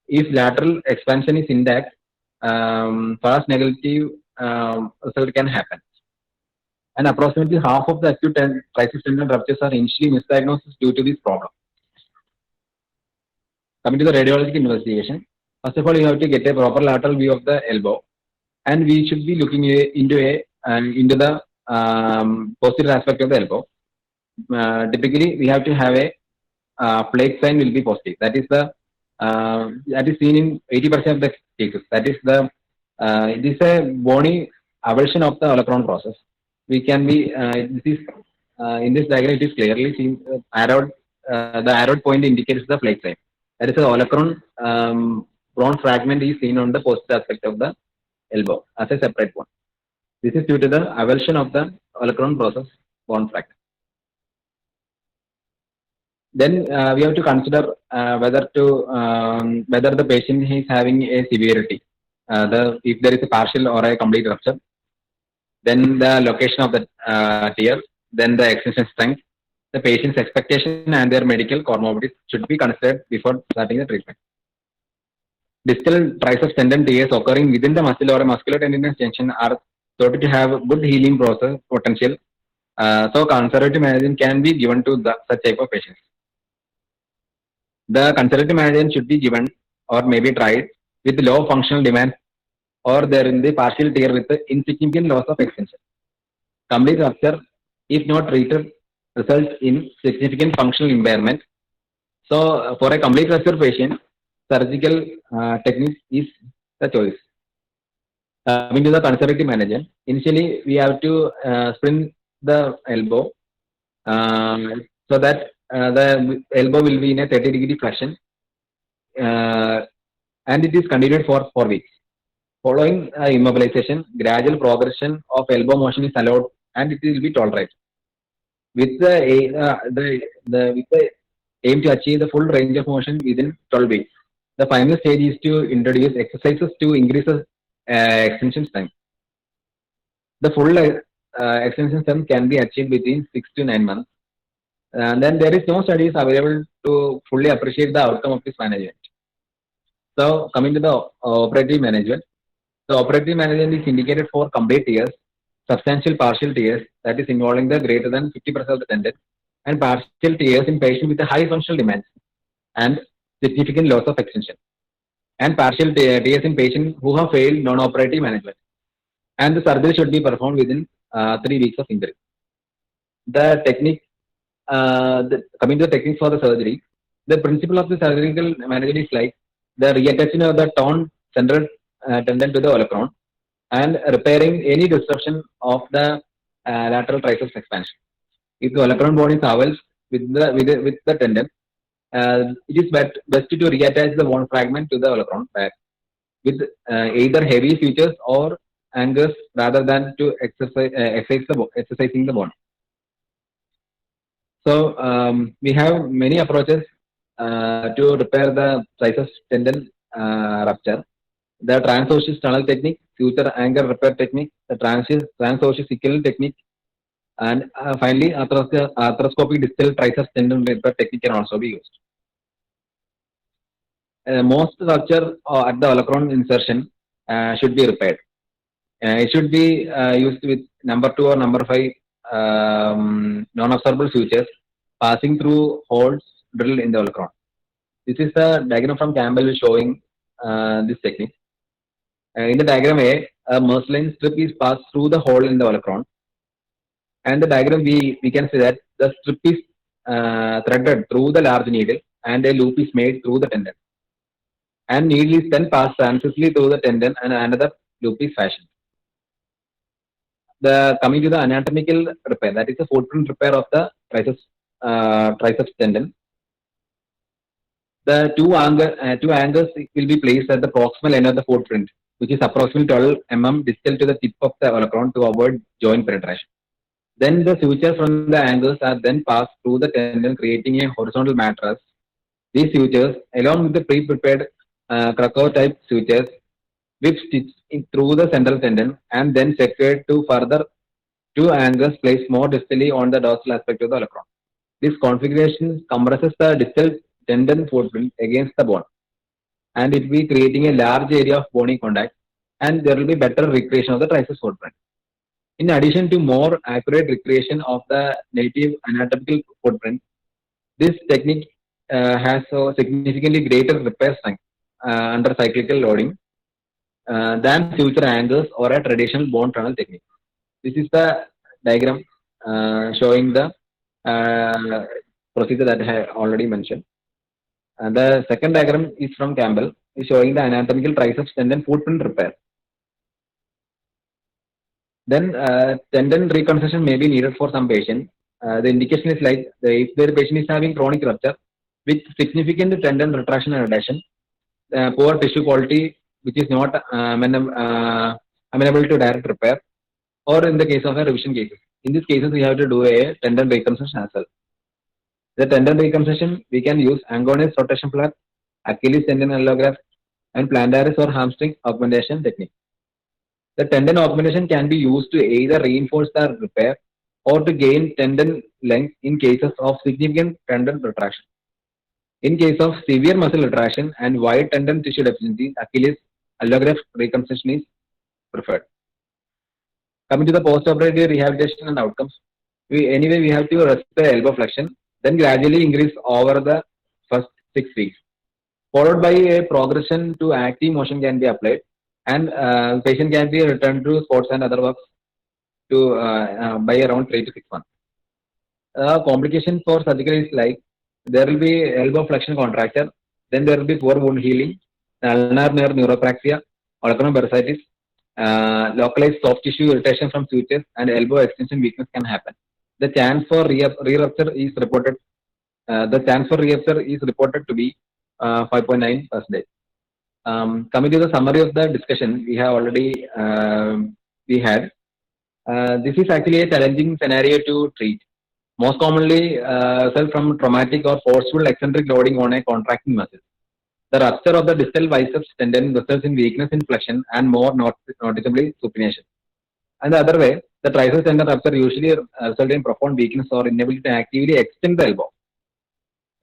S1: If lateral expansion is intact, fast negative result can happen. And approximately half of the acute triceps tendon ruptures are initially misdiagnosed due to this problem. Coming to the radiological investigation, first of all, you have to get a proper lateral view of the elbow, and we should be looking into the posterior aspect of the elbow. Typically, we have to have a flake sign will be positive. That is seen in 80% of the cases. That is it is a bony avulsion of the olecranon process. We can be this is in this diagram it is clearly seen arrowed. The arrowed point indicates the flake sign. That is the olecranon bone fragment is seen on the posterior aspect of the elbow as a separate one. This is due to the avulsion of the olecranon process bone fragment. Then we have to consider whether the patient is having a severity. If there is a partial or a complete rupture, then the location of the tear, then the extension strength, the patient's expectation and their medical comorbidities should be considered before starting the treatment. Distal triceps tendon tears occurring within the muscle or a musculotendinous junction are thought to have good healing process potential. So conservative management can be given to such type of patients. The conservative management should be given or maybe tried with low functional demand or there in the partial tear with the insignificant loss of extension. Complete rupture, if not treated, results in significant functional impairment. So for a complete rupture patient, surgical technique is the choice. Coming to the conservative management, initially we have to spring the elbow so that the elbow will be in a 30-degree flexion and it is continued for 4 weeks. Following immobilization, gradual progression of elbow motion is allowed and it will be tolerated. With the aim to achieve the full range of motion within 12 weeks. The final stage is to introduce exercises to increase the extension strength. The full extension strength can be achieved within 6 to 9 months. And then there is no studies available to fully appreciate the outcome of this management. So coming to the operative management, the operative management is indicated for complete tears, substantial partial tears that is involving the greater than 50% of the tendon, and partial tears in patients with a high functional demands and significant loss of extension, and partial tears in patients who have failed non-operative management. And the surgery should be performed within 3 weeks of injury. The technique, coming to the techniques for the surgery, the principle of the surgical management is like the reattachment of the torn central tendon to the olecranon and repairing any disruption of the lateral triceps expansion. If the olecranon bone is avulsed with the tendon, it is best to reattach the bone fragment to the olecranon back with either heavy sutures or anchors rather than to exercising the bone. So we have many approaches to repair the triceps tendon rupture. The transosseous tunnel technique, suture anchor repair technique, the transosseous technique, and finally arthroscopic distal triceps tendon repair technique can also be used. Most rupture at the olecranon insertion should be repaired. It should be used with number 2 or number 5 non-absorbable sutures passing through holes drilled in the olecranon. This is the diagram from Campbell showing this technique. In the diagram A, a muslin strip is passed through the hole in the olecranon. And the diagram B, we can see that the strip is threaded through the large needle and a loop is made through the tendon. And needle is then passed transversely through the tendon and another loop is fashioned. Coming to the anatomical repair, that is the footprint repair of the triceps tendon. The two anchors will be placed at the proximal end of the footprint which is approximately 12 mm distal to the tip of the olecranon to avoid joint penetration. Then the sutures from the angles are then passed through the tendon, creating a horizontal mattress. These sutures, along with the pre-prepared Krakow type sutures, which stitch through the central tendon and then separate to further two angles placed more distally on the dorsal aspect of the olecranon. This configuration compresses the distal tendon footprint against the bone, and it will be creating a large area of bony contact, and there will be better recreation of the triceps footprint. In addition to more accurate recreation of the native anatomical footprint, this technique has a significantly greater repair strength under cyclical loading than suture angles or a traditional bone tunnel technique. This is the diagram showing the uh, procedure that I have already mentioned. And the second diagram is from Campbell, is showing the anatomical triceps tendon footprint repair. Then tendon reconstruction may be needed for some patient. The indication is like if the patient is having chronic rupture with significant tendon retraction and adhesion, poor tissue quality which is not amenable to direct repair, or in the case of a revision cases. In these cases, we have to do a tendon reconstruction as well. The tendon reconstruction, we can use Angonis rotation flap, Achilles tendon allograft, and plantaris or hamstring augmentation technique. The tendon augmentation can be used to either reinforce the repair or to gain tendon length in cases of significant tendon retraction. In case of severe muscle retraction and wide tendon tissue deficiency, Achilles allograft reconstruction is preferred. Coming to the post-operative rehabilitation and outcomes, we have to rest the elbow flexion, then gradually increase over the first 6 weeks, followed by a progression to active motion can be applied, and patient can be returned to sports and other works to by around 3 to 6 months. Complication for surgical is like there will be elbow flexion contracture, then there will be poor wound healing, ulnar nerve neuropraxia, olecranon bursitis, localized soft tissue irritation from sutures, and elbow extension weakness can happen. The chance for re-rupture is reported. To be 5.9%. Coming to the summary of the discussion, we have already had. This is actually a challenging scenario to treat. Most commonly, result from traumatic or forceful eccentric loading on a contracting muscle. The rupture of the distal biceps tendon results in weakness in flexion and more noticeably supination. And the other way, the triceps tendon rupture usually result in profound weakness or inability to actively extend the elbow.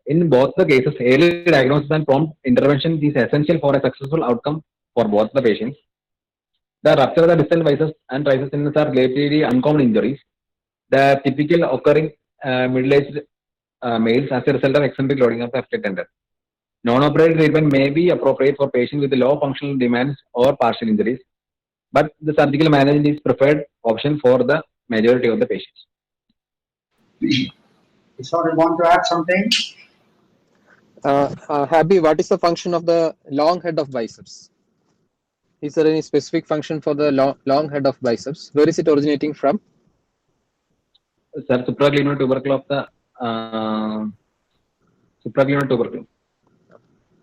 S1: In both the cases, early diagnosis and prompt intervention is essential for a successful outcome for both the patients. The rupture of the distal biceps and triceps tendons are relatively uncommon injuries. The typical occurring middle-aged males as a result of eccentric loading of the affected tendon. Non-operative treatment may be appropriate for patients with low functional demands or partial injuries, but the surgical management is preferred option for the majority of the patients.
S3: Sorry, want to add something?
S4: Happy, what is the function of the long head of biceps? Is there any specific function for the long head of biceps? Where is it originating from?
S1: Sir, supraglenoid tubercle of the supraglenoid tubercle.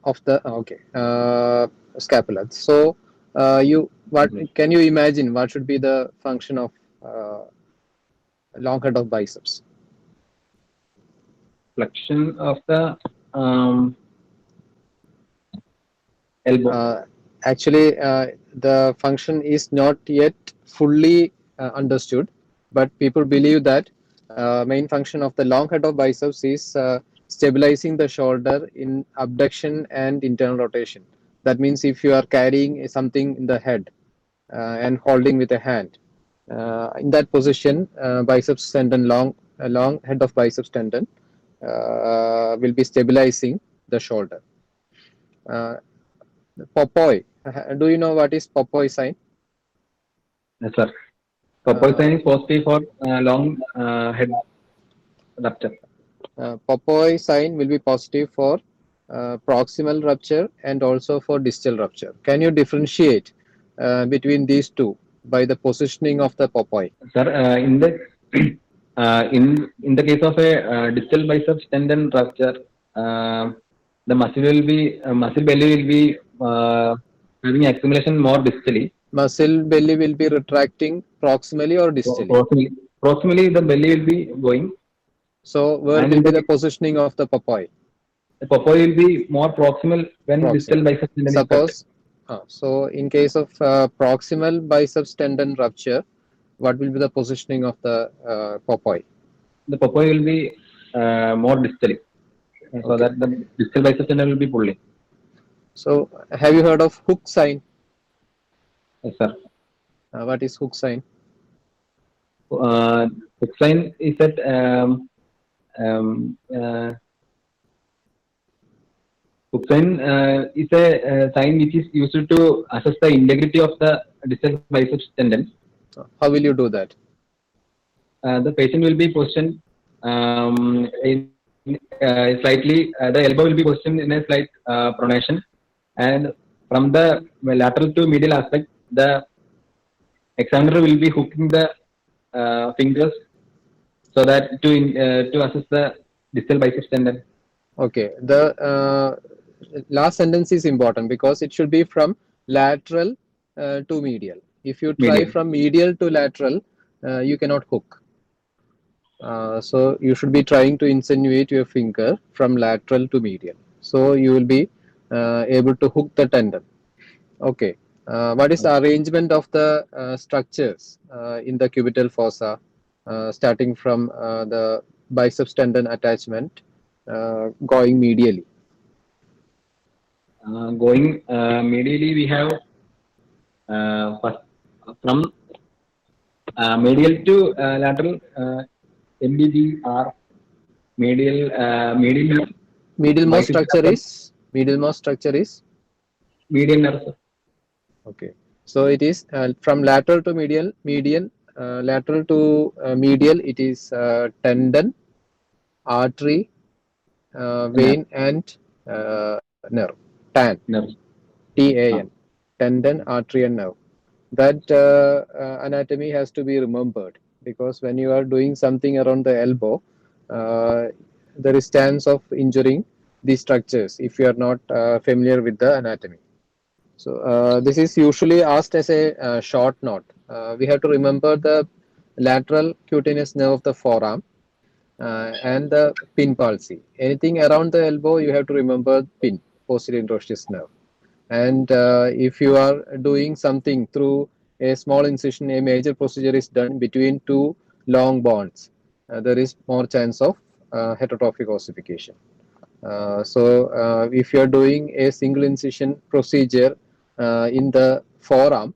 S4: Of the scapula. So can you imagine what should be the function of long head of biceps?
S1: Flexion of the elbow.
S4: Actually, the function is not yet fully understood, but people believe that main function of the long head of biceps is stabilizing the shoulder in abduction and internal rotation. That means if you are carrying something in the head and holding with a hand, in that position, biceps tendon, long head of biceps tendon will be stabilizing the shoulder. Popoi. Do you know what is Popoi sign?
S1: Yes, sir. Popoi sign is positive for long head rupture.
S4: Popoi sign will be positive for proximal rupture and also for distal rupture. Can you differentiate between these two by the positioning of the Popoi?
S1: Sir, in the in the case of a distal biceps tendon rupture, the muscle belly will be having accumulation more distally.
S4: Muscle belly will be retracting proximally or distally.
S1: Proximally, the belly will be going,
S4: So where
S1: and
S4: will be the positioning of the pupoi?
S1: the pupil will be more proximal when distal
S4: Proximal.
S1: biceps tendon is cut.
S4: Suppose, so in case of proximal biceps tendon rupture, what will be the positioning of the pupoi?
S1: The pupil will be more distally, so
S4: Okay.
S1: that the distal biceps tendon will be pulling.
S4: So have you heard of hook sign?
S1: Yes, sir.
S4: What is hook sign?
S1: Hook sign is that um, uh, hook sign is a sign which is used to assess the integrity of the distal biceps tendon.
S4: How will you do that?
S1: The patient will be positioned in slightly, the elbow will be positioned in a slight pronation, and from the lateral to medial aspect, the examiner will be hooking the fingers so that to assess the distal biceps tendon.
S4: Okay, the last sentence is important because it should be from lateral to medial. If you try
S1: Medial.
S4: from medial to lateral, you cannot hook. So you should be trying to insinuate your finger from lateral to medial. So you will be able to hook the tendon. Okay. What is the arrangement of the structures in the cubital fossa, starting from the biceps tendon attachment going medially?
S1: Going medially, we have first from medial to lateral, MDGR, medial nerve,
S4: Medialmost
S1: biceps
S4: structure
S1: nerve,
S4: is medialmost structure is
S1: medial nerve.
S4: okay. So it is from lateral to medial, lateral to medial. It is tendon, artery, vein, and nerve. TAN,
S1: Nerve.
S4: TAN, tendon, artery, and nerve. That anatomy has to be remembered because when you are doing something around the elbow, there is chance of injuring these structures if you are not familiar with the anatomy. So this is usually asked as a short note. We have to remember the lateral cutaneous nerve of the forearm and the pin palsy. Anything around the elbow, you have to remember pin, posterior interosseous nerve. And if you are doing something through a small incision, a major procedure is done between two long bones, there is more chance of heterotrophic ossification. So if you are doing a single incision procedure in the forearm,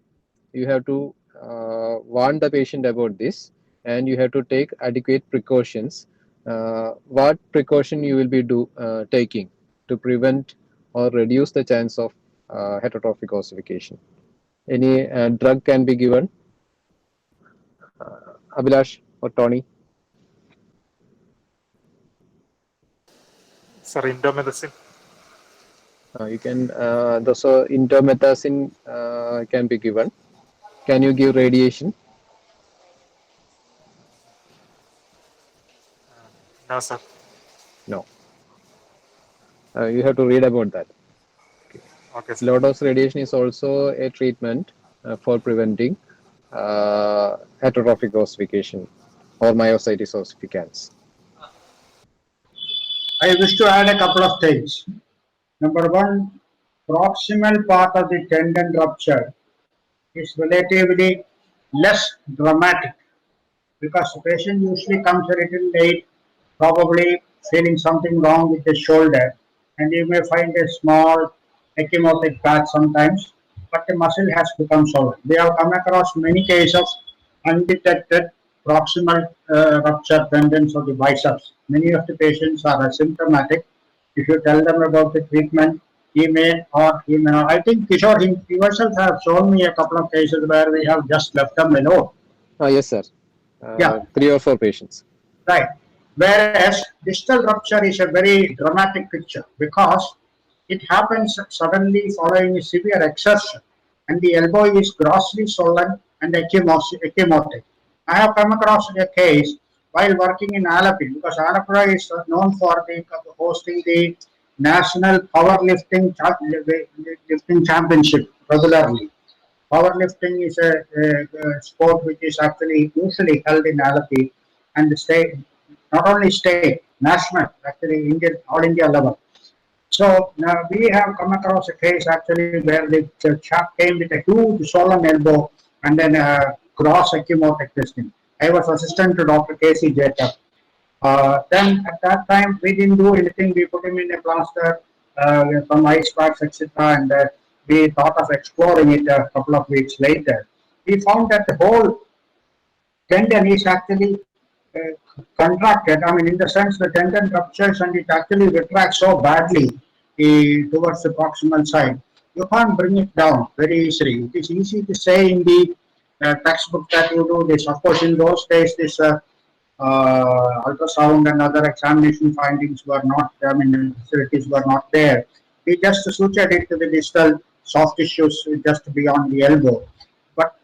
S4: you have to warn the patient about this, and you have to take adequate precautions. What precaution you will be taking to prevent or reduce the chance of heterotrophic ossification? Any drug can be given. Abhilash or Tony?
S5: Sir, indomethacin.
S4: You can, so indomethacin can be given. Can you give radiation?
S5: No, sir.
S4: No. You have to read about that.
S5: Okay, sir.
S4: Low dose radiation is also a treatment for preventing heterotrophic ossification or myositis ossificans.
S3: I wish to add a couple of things. Number one, proximal part of the tendon rupture is relatively less dramatic because the patient usually comes a little late, probably feeling something wrong with the shoulder, and you may find a small ecchymotic patch sometimes, but the muscle has become solid. We have come across many cases of undetected proximal rupture tendons of the biceps. Many of the patients are asymptomatic. If you tell them about the treatment, he may or he may not. I think Kishore yourself have shown me a couple of cases where we have just left them alone.
S4: Yes, sir.
S3: Yeah.
S4: 3 or 4 patients.
S3: Right. Whereas distal rupture is a very dramatic picture because it happens suddenly following a severe exertion, and the elbow is grossly swollen and ecchymotic. I have come across a case while working in Alappuzha, because Alappuzha is known for hosting the national lifting championship regularly. Powerlifting is a sport which is actually usually held in Alapi and the state, not only state, national, actually Indian, all India level. So now we have come across a case actually where the chap came with a huge swollen elbow and then gross ecchymotic testing. I was assistant to Dr. K.C. Jacob. Then at that time we didn't do anything. We put him in a plaster, some ice packs, etc. And we thought of exploring it a couple of weeks later. We found that the whole tendon is actually contracted. I mean, in the sense the tendon ruptures and it actually retracts so badly towards the proximal side. You can't bring it down very easily. It is easy to say in the textbook that you do this. Of course, in those days, this ultrasound and other examination findings were not, I mean, the facilities were not there. We just sutured it to the distal soft tissues just beyond the elbow. But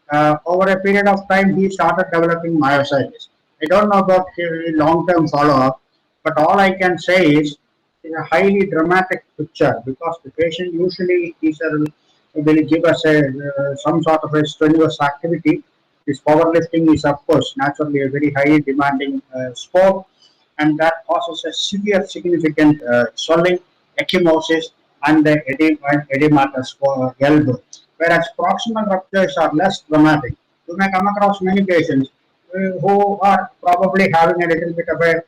S3: over a period of time, he started developing myositis. I don't know about long-term follow-up, but all I can say is it's a highly dramatic picture because the patient usually will give us some sort of a strenuous activity. This powerlifting is, of course, naturally a very highly demanding sport, and that causes a severe, significant swelling, ecchymosis, and edematous elbow. Whereas proximal ruptures are less dramatic. You may come across many patients who are probably having a little bit of a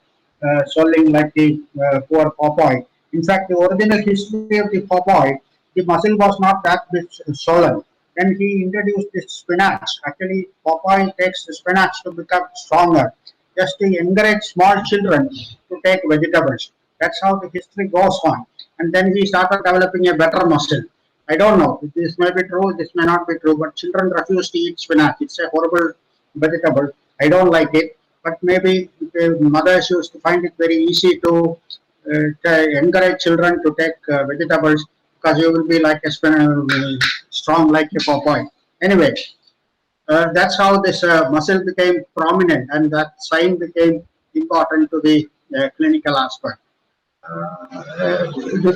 S3: swelling like the poor Popeye. In fact, the original history of the Popeye, the muscle was not that bit swollen. Then he introduced this spinach. Actually, Popeye takes the spinach to become stronger, just to encourage small children to take vegetables. That's how the history goes on. And then he started developing a better muscle. I don't know. This may be true, this may not be true, but children refuse to eat spinach. It's a horrible vegetable. I don't like it. But maybe the mothers used to find it very easy to encourage children to take vegetables because you will be like a strong like a Popeye. Anyway, that's how this muscle became prominent and that sign became important to the clinical aspect.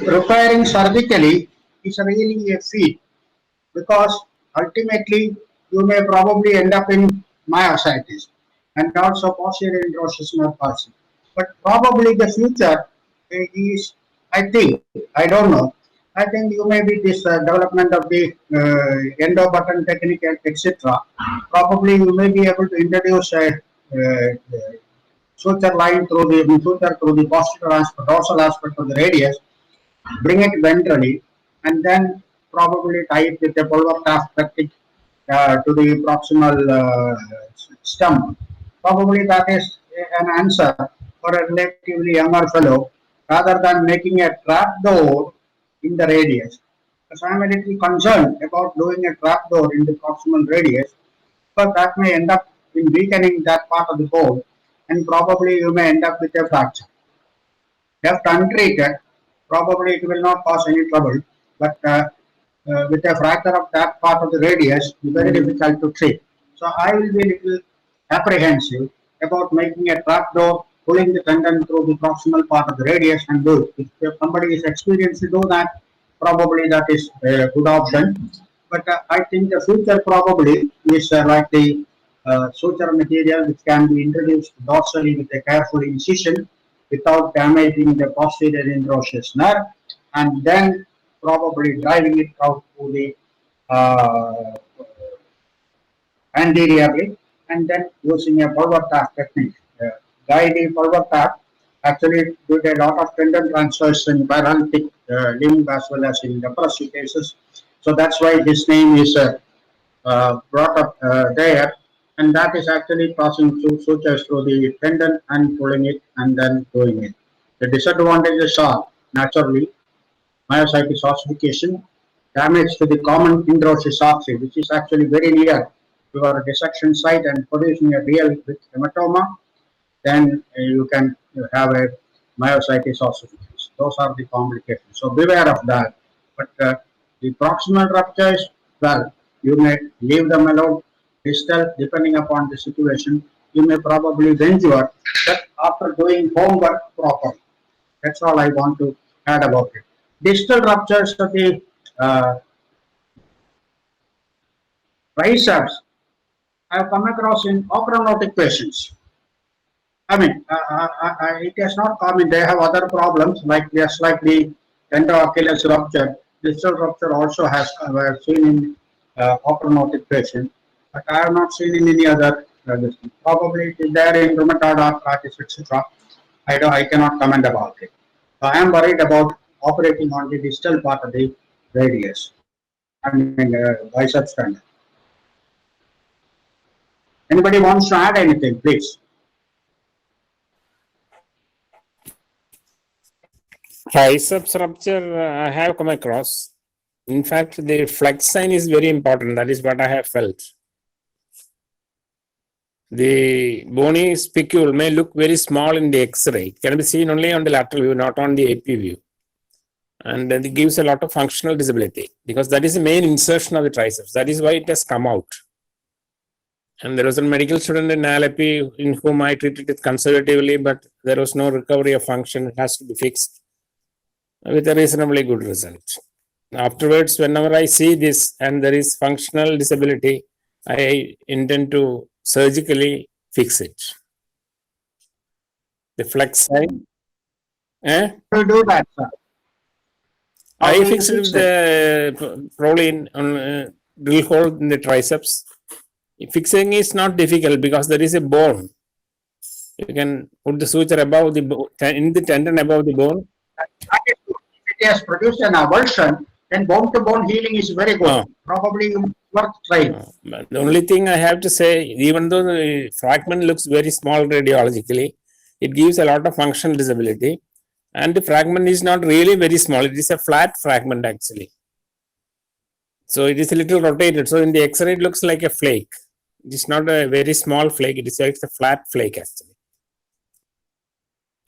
S3: Repairing surgically is really a feat because ultimately you may probably end up in myositis and also posterior androsis nerve palsy. But probably the future is, I think, I don't know. I think you may be this development of the endo button technique, etc. Probably you may be able to introduce a suture line through the posterior aspect, dorsal aspect of the radius, bring it ventrally, and then probably tie it with a pulvar tactic to the proximal stump. Probably that is an answer for a relatively younger fellow rather than making a trap door in the radius. Because I am a little concerned about doing a trap door in the proximal radius, because that may end up in weakening that part of the bone and probably you may end up with a fracture. Left untreated, probably it will not cause any trouble, but with a fracture of that part of the radius, it's very difficult to treat. So I will be a little apprehensive about making a trap door, pulling the tendon through the proximal part of the radius and do it. If somebody is experienced to do that, probably that is a good option. But I think the future probably is like the suture material which can be introduced dorsally with a careful incision without damaging the posterior androsis nerve, and then probably driving it out to the anteriorly, and then using a pulvar tap technique. Guy D. Pulvar tap actually did a lot of tendon transfers in paralytic limb as well as in leprosy cases. So that's why his name is brought up there, and that is actually passing through sutures through the tendon and pulling it and then doing it. The disadvantages are naturally myositis ossification, damage to the common indrosis artery, which is actually very near to our dissection site and producing a real hematoma. Then you can have a myositis ossification. Those are the complications. So beware of that. But the proximal ruptures, well, you may leave them alone. Distal, depending upon the situation, you may probably venture that after doing homework properly. That's all I want to heard about it. Distal ruptures of the triceps I have come across in ochronotic patients. I mean, it is not common. They have other problems like just like the tendo-Achilles rupture. Distal rupture also has seen in ochronotic patients, but I have not seen in any other. Probably it is there in rheumatoid arthritis, etc. I cannot comment about it. So I am worried about operating on the distal part of the radius. I mean, biceps tendon. Anybody wants to add anything, please?
S6: Triceps rupture I have come across. In fact, the flex sign is very important. That is what I have felt. The bony spicule may look very small in the X-ray. It can be seen only on the lateral view, not on the AP view. And then it gives a lot of functional disability because that is the main insertion of the triceps. That is why it has come out. And there was a medical student in Alleppey in whom I treated it conservatively, but there was no recovery of function. It has to be fixed with a reasonably good result. Afterwards, whenever I see this and there is functional disability, I intend to surgically fix it. The flex sign.
S3: To do that, sir. How
S6: I
S3: will you
S6: fixed it
S3: fix
S6: with the Prolene drill hole in the triceps. Fixing is not difficult because there is a bone. You can put the suture above the in the tendon above the bone.
S3: If it has produced an avulsion, then bone-to-bone healing is very good.
S6: Oh.
S3: Probably worth trying.
S6: But the only thing I have to say, even though the fragment looks very small radiologically, it gives a lot of functional disability. And the fragment is not really very small. It is a flat fragment actually. So it is a little rotated. So in the X-ray, it looks like a flake. It is not a very small flake. It is like a flat flake actually.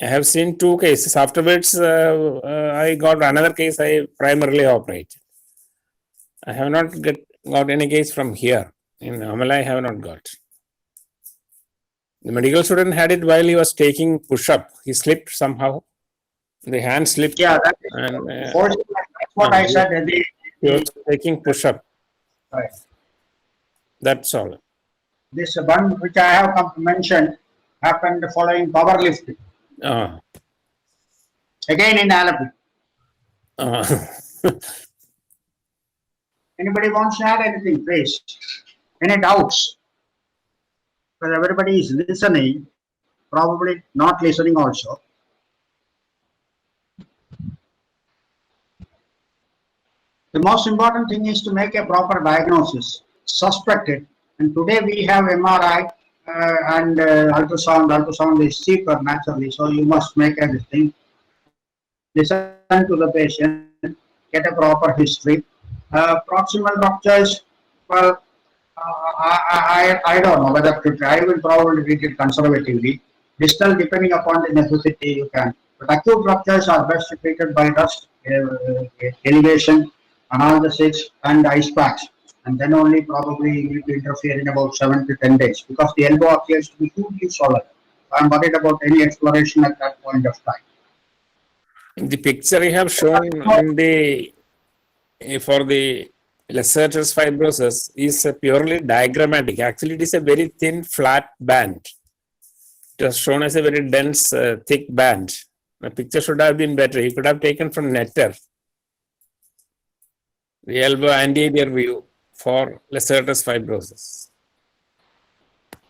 S6: I have seen 2 cases. Afterwards, I got another case I primarily operated. I have not got any case from here. In Amala, I have not got. The medical student had it while he was taking push-up. He slipped somehow. The hand slipped.
S3: Yeah, that is
S6: And
S3: that's what I said.
S6: he was taking push-up.
S3: Right.
S6: That's all.
S3: This one which I have mentioned happened following powerlifting.
S6: Ah.
S3: Again in Alleppey.
S6: Ah.
S3: Anybody wants to add anything, please? Any doubts? Because everybody is listening, probably not listening also. The most important thing is to make a proper diagnosis, suspect it. And today we have MRI and ultrasound. Ultrasound is cheaper naturally, so you must make everything. Listen to the patient, get a proper history. Proximal ruptures, well, I don't know whether to try. I will probably treat it conservatively. Distal, depending upon the necessity, you can. But acute ruptures are best treated by rust, elevation, analgesics, and ice packs. And then only probably you need to interfere in about 7 to 10 days because the elbow appears to be hugely solid. I'm worried about any exploration at that point of time.
S6: In the picture I have shown in the for the Lecerter's fibrosis is purely diagrammatic. Actually, it is a very thin, flat band. It was shown as a very dense, thick band. The picture should have been better. He could have taken from Netter the elbow anterior view for Lecerter's fibrosis.